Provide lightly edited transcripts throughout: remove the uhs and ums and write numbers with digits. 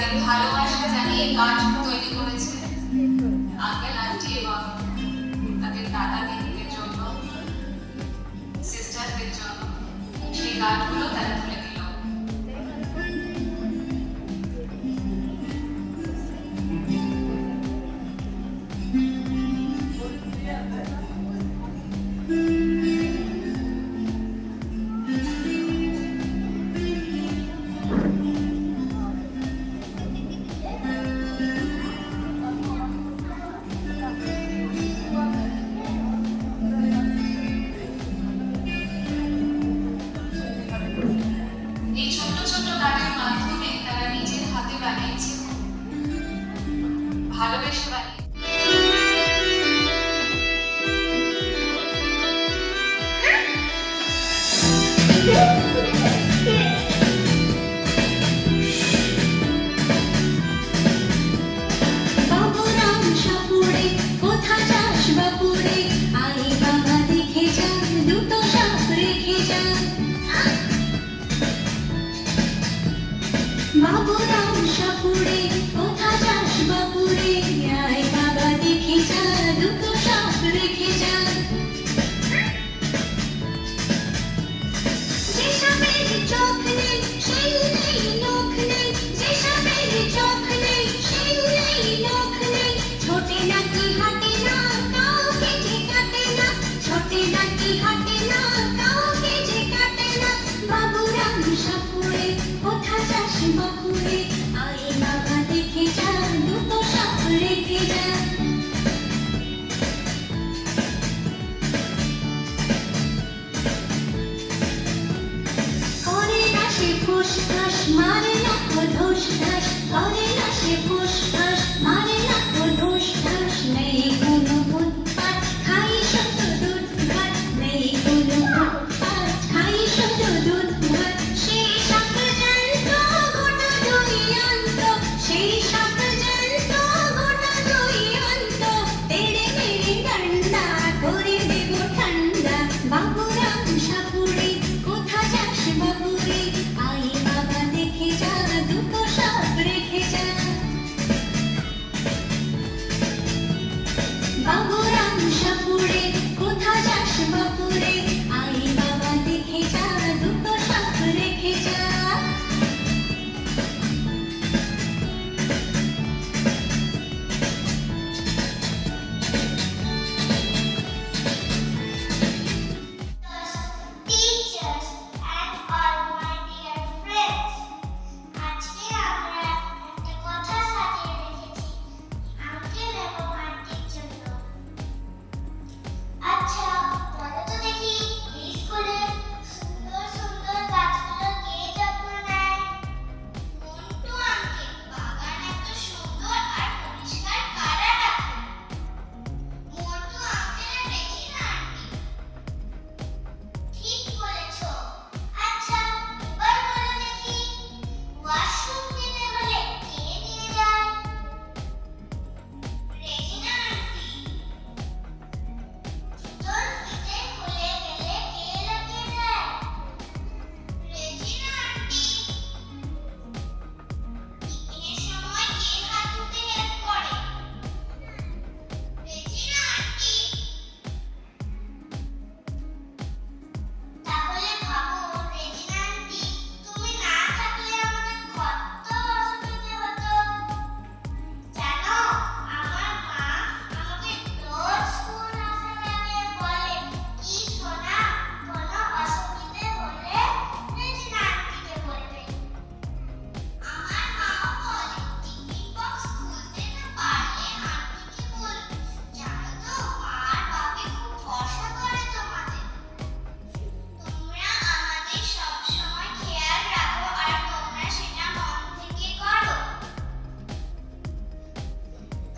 তাদের ভালোবাসা জানিয়ে কার্ড তৈরি করেছে আঙ্কেল আন্টি এবং তাদের দাদা দিদিদের জন্য, সিস্টারদের জন্য। সেই কার্ডগুলো তারা তুলে দিল। এই ছোট ছোট কার্ডের মাধ্যমে তারা নিজের হাতে বানিয়েছে, ভালোবেসে বানিয়েছে। বাবুরাম সাপুড়ে কোথা যাস বাপুরে, আয় বাবা দেখে যা দুটো সাপ রেখে যা। যে সাপের চোখ নেই সেই নেই নখ নেই, যে সাপের চোখ নেই সেই নেই নখ নেই, ছোটে নাকি হাঁটে না কাউকে যে কাটে না, ছোটে নাকি হাঁটে না কাউকে যে কাটে না। বাবুরাম সাপুড়ে কোথা যাস বাপুরে, আয় বাবা দেখে যা দুটো সাপ রেখে যা। করে না সে ফুসফাস মারে না কো ধুস ধাস, করে না সে ফুসফাস মারে না কো ধুস ধাস। নেই কোনো উৎপাত খাই শুধু দুধ ভাত, নেই কোনো উৎপাত খাই শুধু দুধ ভাত। সেই সাপ জ্যান্ত গোটা দুই অন্ত, সেই সাপ জ্যান্ত গোটা দুই অন্ত, তেড়ে মেরে ডান্ডা করে দেব ঠান্ডা। বাবুরাম সাপুড়ে কোথা যাস বাপুরে, আয় বাবা দেখে যা দুটো সাপ রেখে যা। বাবুরাম সাপুড়ে কোথা যাস বাপুরে, আয় বাবা দেখে যা দুটো সাপ রেখে যা। Teachers and all my dear friends, আজকে আমরা একটা কথা সাজিয়ে রেখেছি আঙ্কেল এবং আন্টির জন্য। আচ্ছা বলো তো দেখি, এই স্কুলে সুন্দর সুন্দর গাছগুলো কে যত্ন নেয়? মন্টু আঙ্কেল বাগান এত সুন্দর আর পরিষ্কার কারা রাখে? মন্টু আঙ্কেল আর রেজিনা আন্টি। ঠিক বলেছ। আচ্ছা এবার বলো দেখি, ওয়াশরুম যেতে হলে কে নিয়ে যায়? Regina aunty. জুতোর ফিতে খুলে গেলে কে লাগিয়ে দেয়? Regina aunty. টিফিনের সময় কে হাত ধুতে হেল্প করে? Regina aunty. তাহলে ভাবো রেজিনা আন্টি, তুমি না থাকলে আমাদের কত অসুবিধে হতো। জানো আমার মা আমাকে রোজ স্কুল আসার আগে বলে, কি সোনা কোনো অসুবিধে হলে রেজিনা আন্টিকে বলবে। আমার মাও বলে টিফিন বক্স খুলতে না পারলে আন্টিকে বলবে। জানো তো আর বাপি খুব ভরসা করে তোমাদের। তোমরা আমাদের সব সময় খেয়াল রাখো আর তোমরা সেটা মন থেকে করো,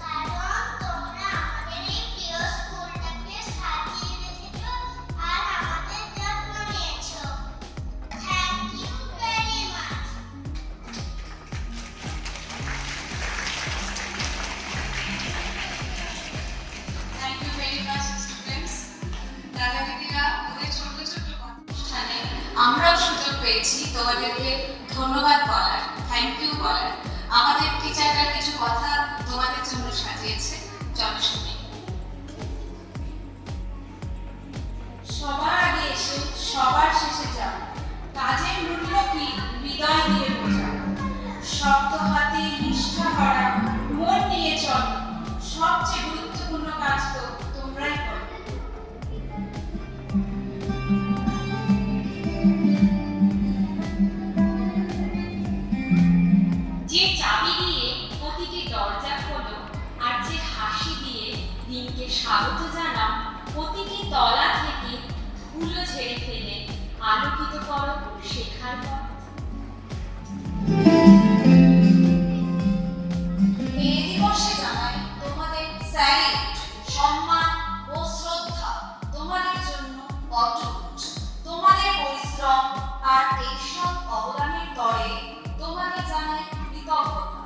কারণ তোমরা আমাদের এই প্রিয় স্কুলটাকে সাজিয়ে রেখেছো আর আমাদের যত্ন নিয়েছো। Thank you very much. Thank you very much students. দাদা দিদিরা ওদের ছোট ছোট অনুষ্ঠানে আমরাও সুযোগ পেয়েছি তোমাদেরকে ধন্যবাদ বলার, থ্যাংক ইউ বলার। আমাদের টিচাররা কিছু কথা তোমাদের জন্য সাজিয়েছে, চলো শুনি। সবার আগে এসে সবার শেষে যাও, কাজের মূল্য কি হৃদয় দিয়ে বোঝা, শক্ত হাতে নিষ্ঠা করা, মন নিয়ে চলো, সবচেয়ে গুরুত্বপূর্ণ কাজ তো তোমরাই করো। যে চাবি দিয়ে প্রতিটি দরজা খোলো আর যে হাসি দিয়ে দিনকে স্বাগত জানাও, প্রতিটি তলা থেকে ধুলো ঝেড়ে ফেলে আলোকিত করো শেখার পথ। মে দিবসে জানাই তোমাদের স্যালুট, সম্মান ও শ্রদ্ধা। তোমাদের জন্য অটুট, তোমাদের পরিশ্রম আর এইসব অবদানের তরে তোমাদের জানাই কৃতজ্ঞতা,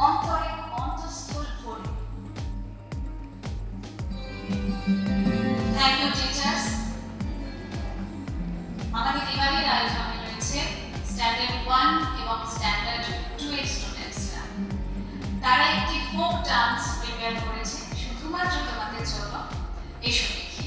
অন্তরে অন্তঃস্থল ভরে। Thank you teachers. আমাদের এবারের আয়োজনে রয়েছে স্ট্যান্ডার্ড 1 এবং স্ট্যান্ডার্ড 2 এর স্টুডেন্টসরা। তারা একটি ফোক ডান্স প্রিপেয়ার করেছে শুধুমাত্র তোমাদের জন্য। এসো দেখি।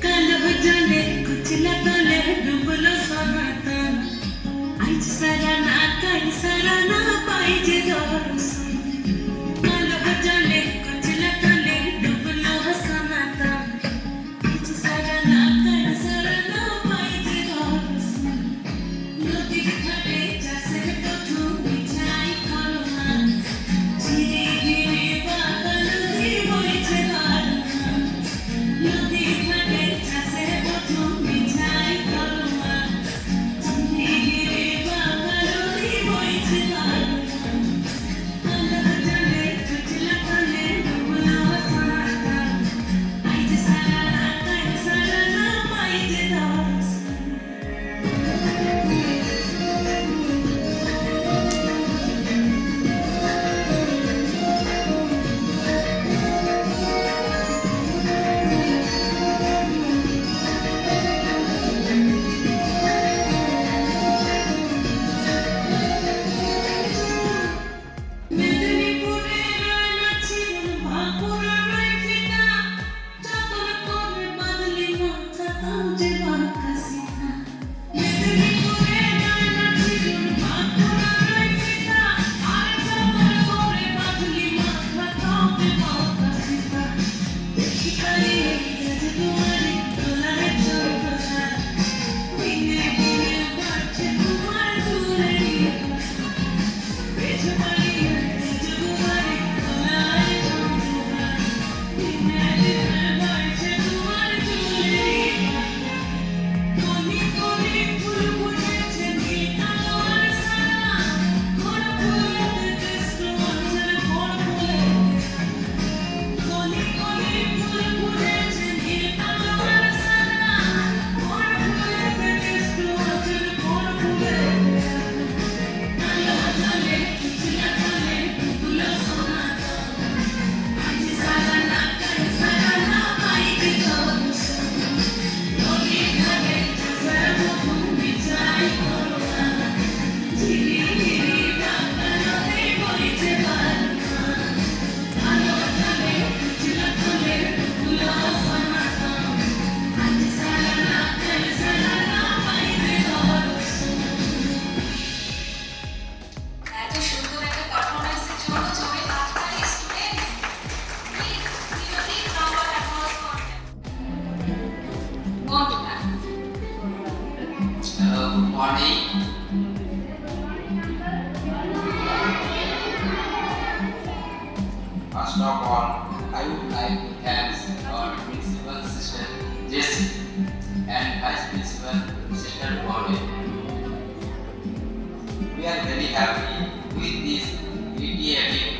कालो जाने कुछ न तले डुबलो सनातन आइज सारा ना काई सारा ना पाई जे दर्शन कालो जाने कुछ न तले डुबलो सनातन आइज सारा ना काई सारा ना पाई जे दर्शन नदी घाटे जासे तो তুমি চাই করো না ধীরে ধীরে বাদল দিয়ে বইছে ধারা নদী ঘাটে চাষে প্রথম বিছাই করো মা ধীরে ধীরে বাঙালি বইছে ধারা আল্লাহ জানে চুচলা কানে ডুবলো সারা আইজ সারা না কাই সারা না পাইছে দর্শন মেদিনীপুরে নাচির বাঁকুড়া নয় ফিতা যতন করে বাদলি মাথা তাও যে বাঁকাসিতা মেদিনীপুরে নাচির বাঁকুড়া নয় ফিতা আর যতন করে বাদলি মাথা তাও যে বাঁকাসিতা দেখি কালি যে তোমারি তোলায় চলতা দিনে দিনে বাড়ছে তোমার চুলের বেঁচে পারি যে তোমারি তোলায় চলতা দিনে দিনে বাড়ছে তোমার চুলের কলি কলি ফুল ফুটেছে নীল কালো আর সাদা ঘর ফুলেতে দেশে মঞ্চের ঘর ফুলে কলি কলি ফুল ফুটেছে নীল কালো আর সাদা ঘর ফুলেতে দেশে মঞ্চের ঘর ফুলে আল্লাহ জানে চুচলা কানে ডুবলো সোনাটা আজ সারা না কাই সারা না পাই যে দর্শন নদী ঘাটে চাষে প্রথম বিছাই করো না ধীরে ধীরে বাঙালি বইছে ধারা আল্লাহ জানে চুচলা কানে ডুবলো সোনাটা আজ সারা না কাই সারা না পাই যে দর্শন এত সুন্দর একটা পারফরমেন্সের জন্য জোরে হাততালি স্টুডেন্টস। প্লিজ চিরদিন নাম্বার অ্যাপ্লাউজ করবেন। বন্ধুরা, Good morning. First of all, I would like to thank our Principal Sister Jessie and Vice Principal Sister Bode. We are very happy with this initiative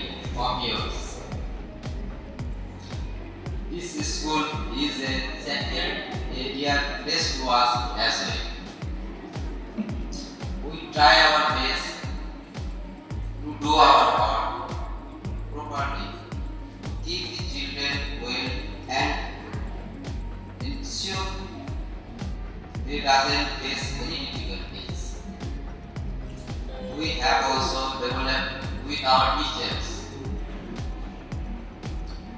of yours. This school is a sacred area place to us as well. We try our best to we have also developed with our teachers.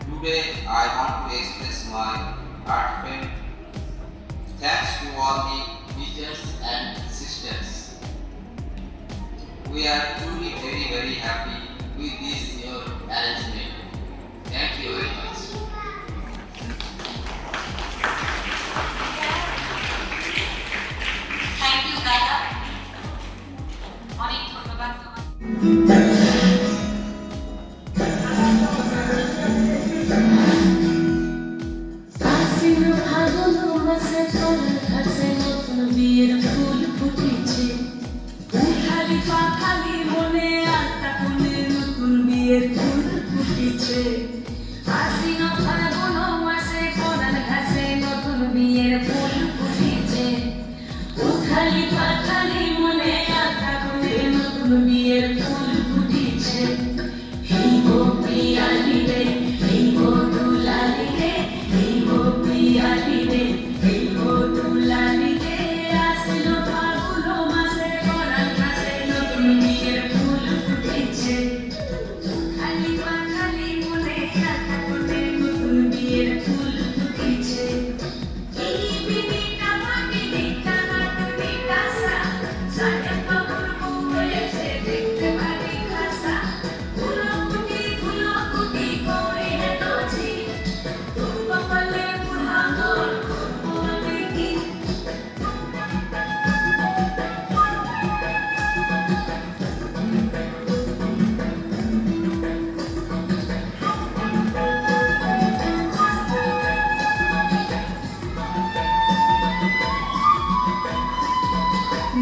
Today I want to express my heartfelt thanks to all the teachers and sisters. We are truly very happy with this your arrangement. Thank you very much. Thank you দাদা, অনেক ধন্যবাদ তোমার। আশ্বিন ফাগুন মাসে তোর ঘাসে নতুন বিয়ের ফুল ফুটেছে উঠালি পাখালি মনে আটা কোণে নতুন বিয়ের ফুল ফুটেছে আশ্বিন ফাগুন মাসে তোর ঘাসে নতুন বিয়ের ফুল ফুটেছে উঠালি পাখালি মনে আটা কোণে নতুন বিয়ের ফুল ফুটেছে এই গো পিয়ালি রে এই গো দুলালি রে এই গো পিয়ালি রে এই গো দুলালি রে আসলো ফাগুন মাসে পরাণ মাসে নতুন বিয়ের ফুল ফুটেছে খালি পাখালি মনে আটা কোণে নতুন বিয়ের ফুল ফুটেছে এই বিনিটা মাটিনি কানাটুনি কাঁসা সাড়ে বাবুর বউ হয়েছে দেখতে ভারী খাসা ধুলোকুটি করে হেঁটেছি তোর কপালে বুড়া গোল করবো আমি কি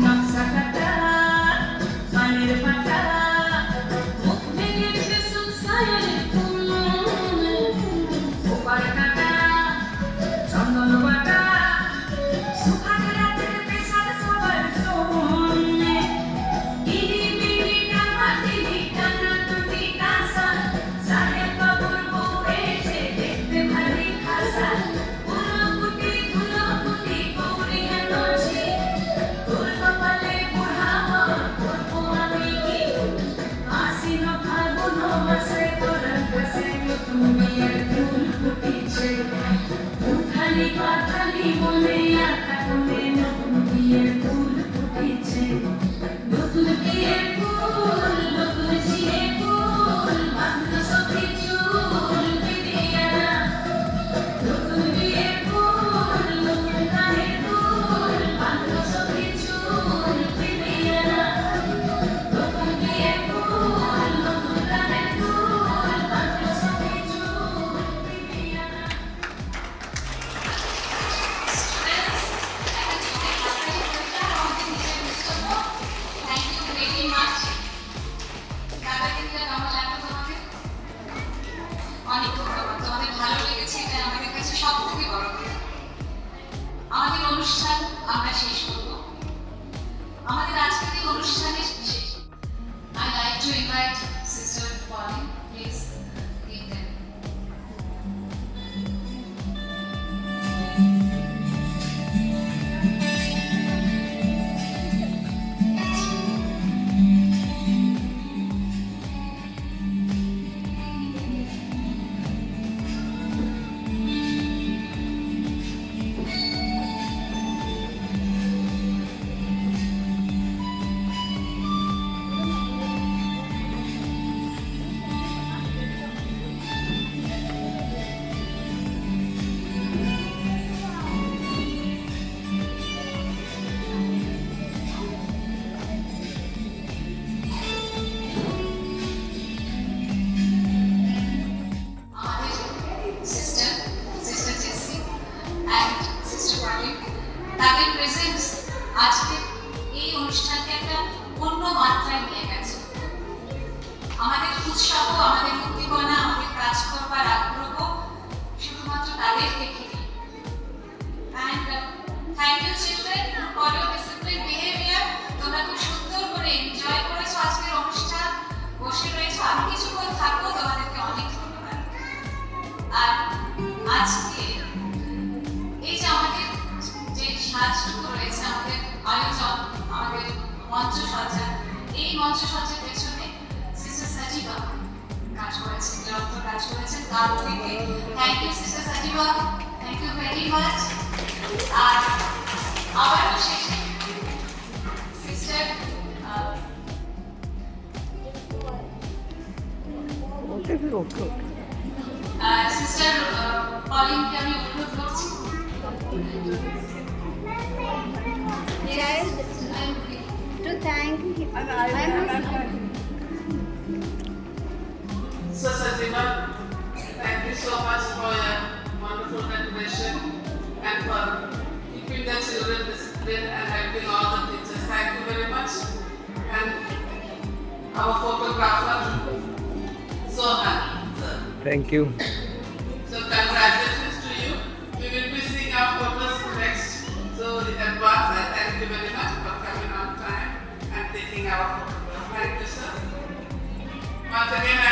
নকশা কাটা পানির পাটা মুখ ভেঙেছে সুসায়নের ফুল ওপার কাটা চন্দন বাটা সুখানে রাতের পেশার সবার শোনে ইনি বিনি কামাটিনি কানাটুনি কাঁসা সাহেব বাবুর বউ এসে দেখতে ভারী খাসা ধুলোকুটি গৌরী হেঁটেছি তোর কপালে বুড়া গোল করবো আমি কি আশ্বিন ফাগুন মাসে তোর ঘাসে নতুন বিয়ের ফুল ফুটেছে উঠালি পাখালি মনে আটা কোণে নতুন বিয়ের ফুল ফুটেছে নতুন বিয়ের ফুল নতুন ছিঁড়ে ফুল বাঁধলো সখী চুল বিদিয়ে না নতুন বিয়ের ফুল নতুন কানের দুল বাঁধলো সখী চুল বিদিয়ে না নতুন বিয়ের ফুল নতুন কানের দুল বাঁধলো সখী চুল বিদিয়ে না স্টুডেন্টস, একটা জোরে হাততালি করলে আমাদের নিজের বক্তব্য। Thank you very much. দাদাকে দিলে কেমন লাগলো তোমাদের? অনেক ধন্যবাদ। তোমাদের ভালো লেগেছে, এটা আমাদের কাছে সব থেকে বড় কথা। আমাদের অনুষ্ঠান আমরা শেষ করব। আমাদের আজকের এই অনুষ্ঠানের শেষ। I like to invite Sister Pauline. Please give them. মঞ্চসজ্জার পেছনে সিস্টার সাজিবা কাজ করেছেন, নিরন্তর কাজ করেছেন গান থেকে। Thank you sister Sajiba, thank you very much. আর আবারও শেষে সিস্টার সিস্টার পলিনকে আমি অনুরোধ করছি। To thank So Sajima, thank you so much for your wonderful preparation and for keeping the children disciplined and helping all the teachers. Thank you very much. And our photographer, Sohan, sir. Thank you. So congratulations to you. We will be seeing our photos next. So in advance, I thank you very much for coming on time and taking our photograph. Thank you, sir. Once again, I